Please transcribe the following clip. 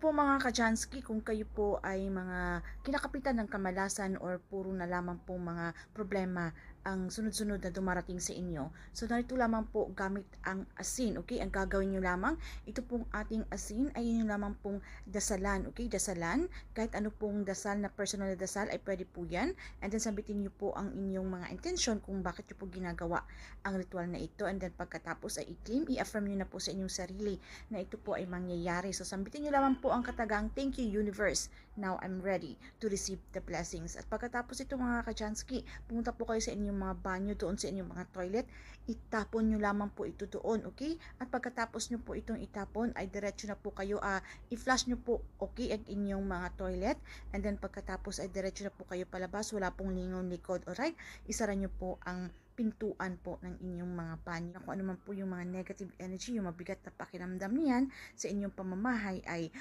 po mga kajansky, kung kayo po ay mga kinakapitan ng kamalasan or puro na lamang po mga problema ang sunod-sunod na dumarating sa inyo. So narito lamang po gamit ang asin, okay? Ang gagawin nyo lamang, ito pong ating asin ay yun lamang pong dasalan, okay? Dasalan, kahit ano pong dasal na personal na dasal ay pwede po yan. And then sabitin nyo po ang inyong mga intention kung bakit nyo po ginagawa ang ritual na ito. And then pagkatapos ay i-claim, i-affirm nyo na po sa inyong sarili na ito po ay mangyayari. So sambitin nyo lamang po ang katagang, "Thank you universe, now I'm ready to receive the blessings." At pagkatapos ito mga kajansky, pumunta po kayo sa inyong mga banyo, doon sa inyong mga toilet, itapon nyo lamang po ito doon, okay? At pagkatapos nyo po itong itapon, ay diretso na po kayo, i-flush nyo po, okay, ang inyong mga toilet. And then pagkatapos ay diretso na po kayo palabas, wala pong lingon likod, alright? Isara nyo po ang pintuan po ng inyong mga banyo. Kung ano man po yung mga negative energy, yung mabigat na pakiramdam niyan sa inyong pamamahay ay